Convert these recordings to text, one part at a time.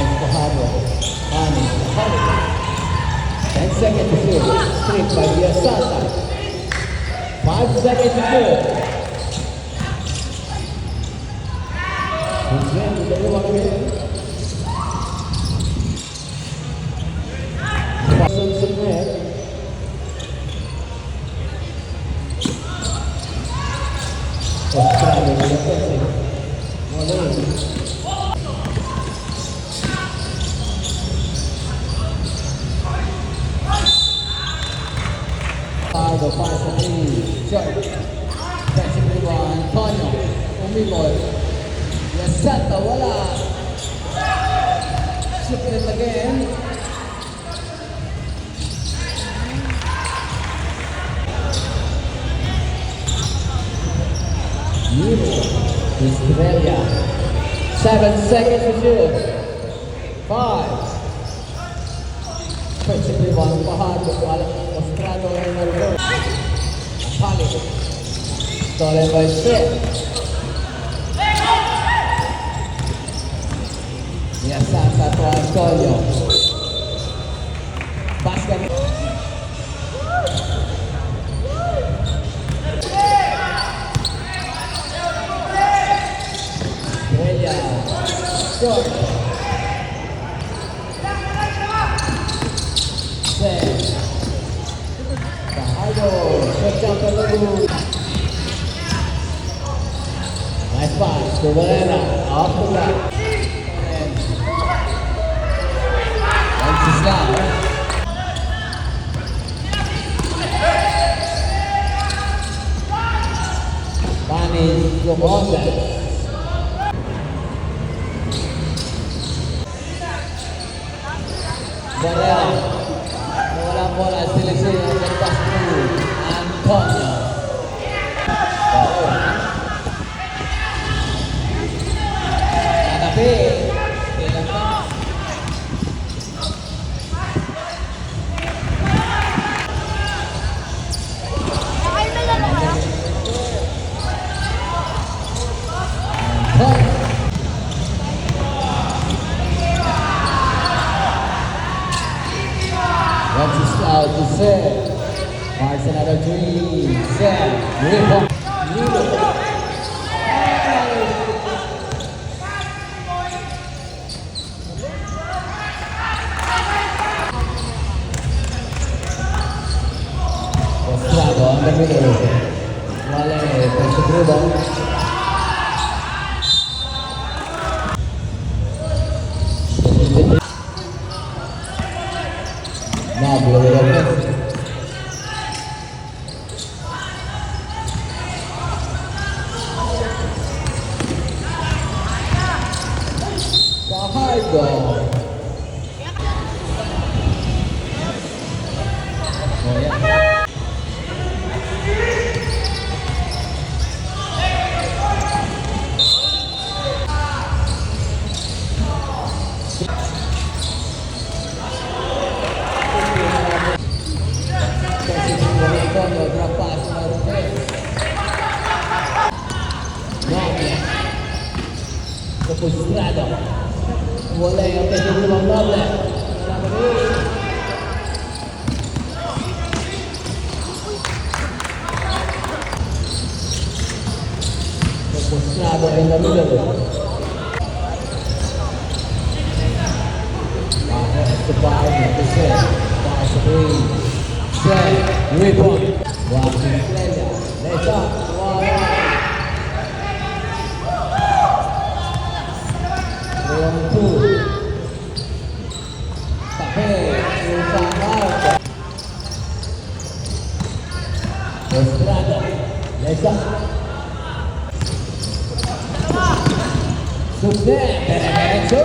against Fajardo. Honey. 10 seconds to shoot. Strip by Villasanta. 5 seconds to shoot. Again, dalawa kami. Pasang sa net. Australia na defensive. Wala. 5 sa 3. Shot. Defensive rebound. Antonio. Umibol. Santa, wala. Shoot it again. Estrella. 7 seconds to shoot. 5. Defensive rebound. Fajardo. Mostrado en el gol. Pali. Stolen by Smith. Santa to Antonio. Basket. Estrella. Shot. 6. Fajardo. Shot down to Lagu. Nice pass to Valera. Off the back. Now. Bani Gomonda. Barrera. Wala bola seleksi yang lepas dulu. Antonio. Tapi out to set. Marks another 3. Set. Rebound. Mostrado on the middle. Wale defensive rebound. Now blow it up. Fajardo. Oh yeah. Frustrado. Wala yung pwede lumang doble. Frustrado in the middle. To 5%. Pass 3. Set. Rebound. Walking Estrella. Let's up. Mostrado. Let's up. Sukses. Derecho.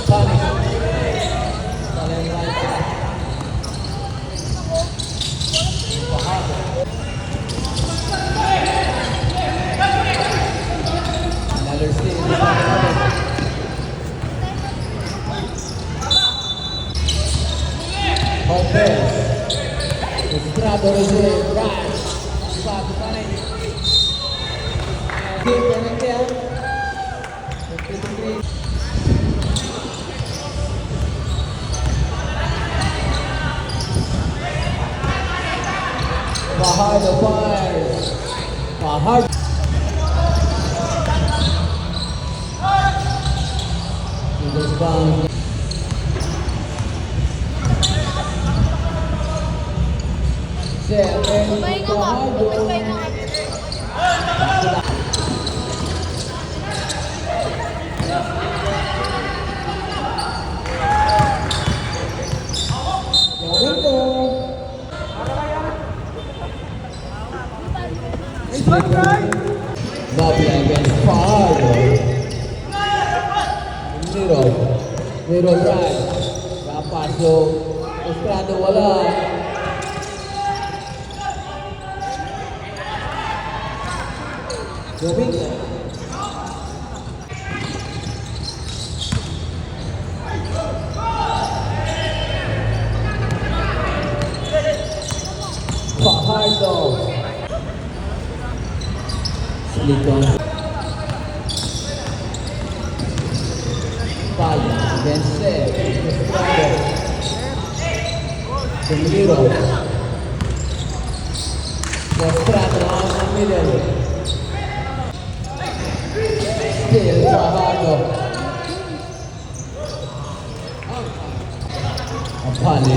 Tony. Another steal. Lopez. Mostrado recibe. Right. Pass. Tony. Keep going down. bounds. Seven, Pahinga ka. Pahinga ka. Bobby against Fajardo. Middle drive. Napasok. Estrado wala. Domingo. Fajardo. Slipon. Palo against Seth. Estrado. Domingo. Estrado on the middle. Still Fajardo. Pani.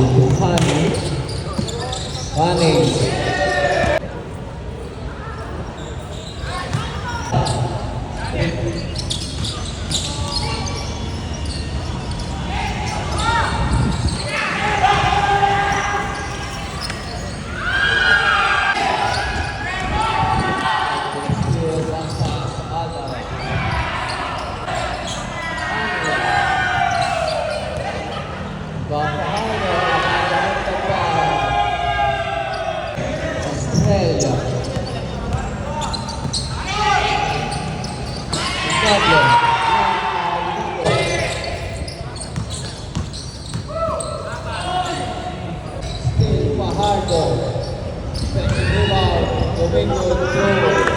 Fajardo. Domingo through.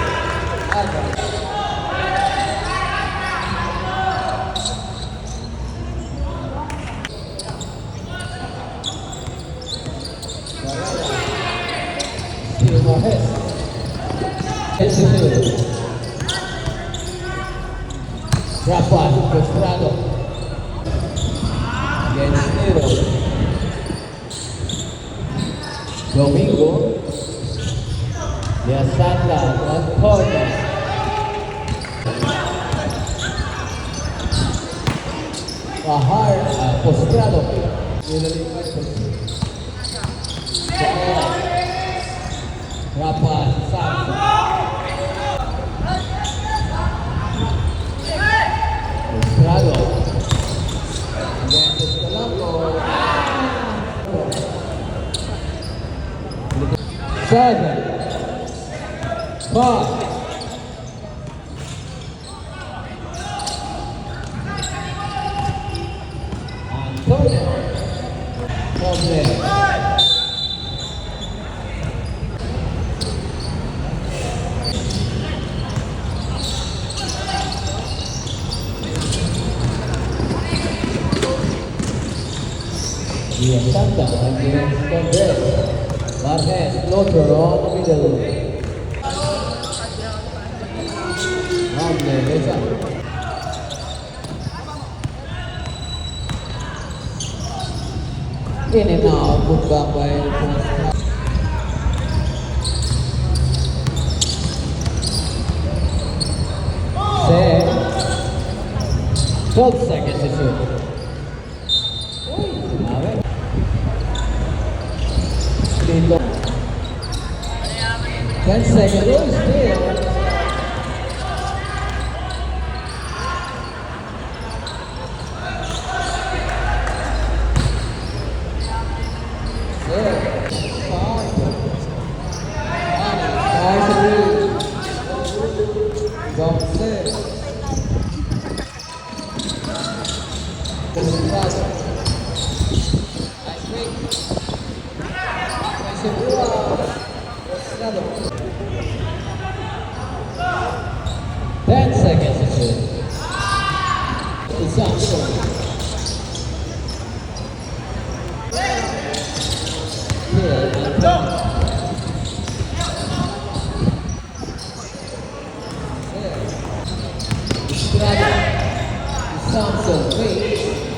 Rafael Estrado against Nero. Domingo. Santa on corner. Postrado. Rafael Santa. Estrado. Against Escalante. 7, 5. Antonio. From there. Santa against Condres. Marquez, floater on the middle. Mesa. In and out, put back by Postrado. Set. 12 seconds to shoot. 10 seconds still. Ten seconds to shoot. It's up. Samson, wait.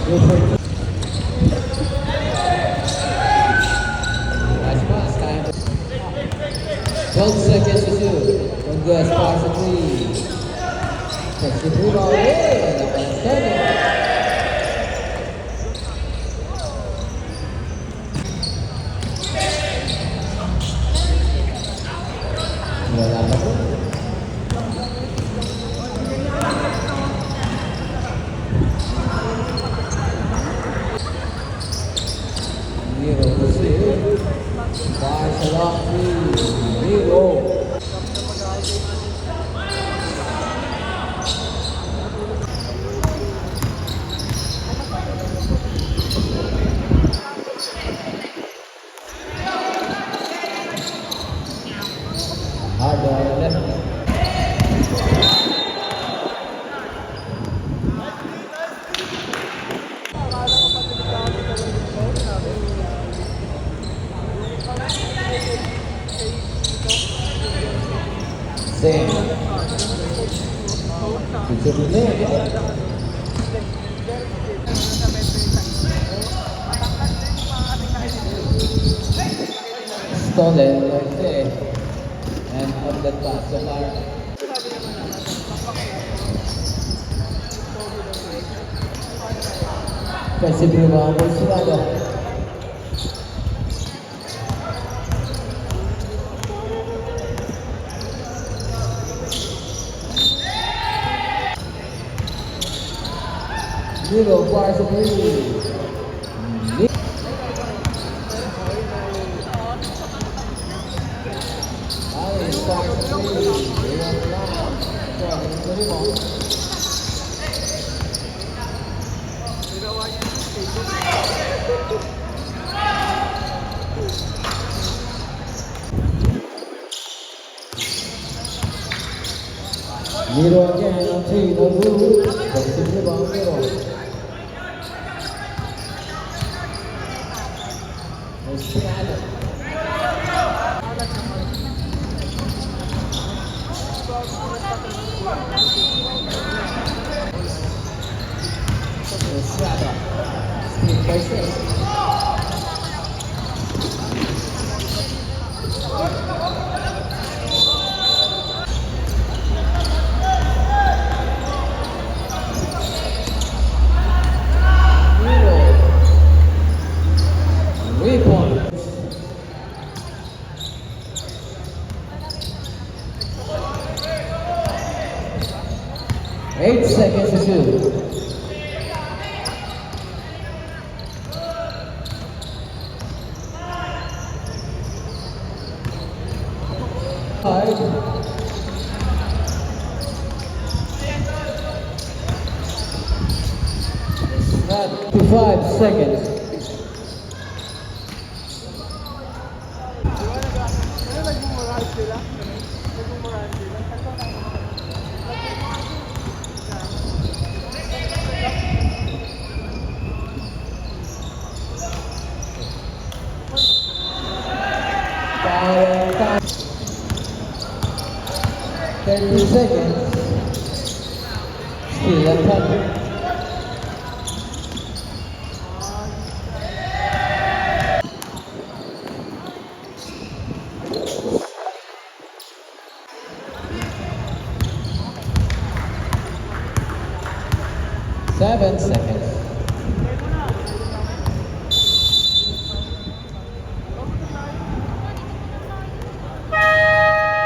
Nice pass, time. 12 seconds to shoot. Congas fires a three. Takes the rebound in. Outstanding. Wala pa po. Zero to shoot. Fires a long three. Zero. Hard on the left. Same. Picture to name. Stolen right there. And on the pass, so far. Offensive rebound, Bolsonaro. Zero, fires a three. Ali fires a three. They on the line. So, it's the rebound. Zero again on three, no good. Offensive rebound, zero. Estrada. Split by six. Rebound. 8 seconds to shoot. Five. Not to 5 seconds. Time. 30 seconds. Still at 10. Seven seconds.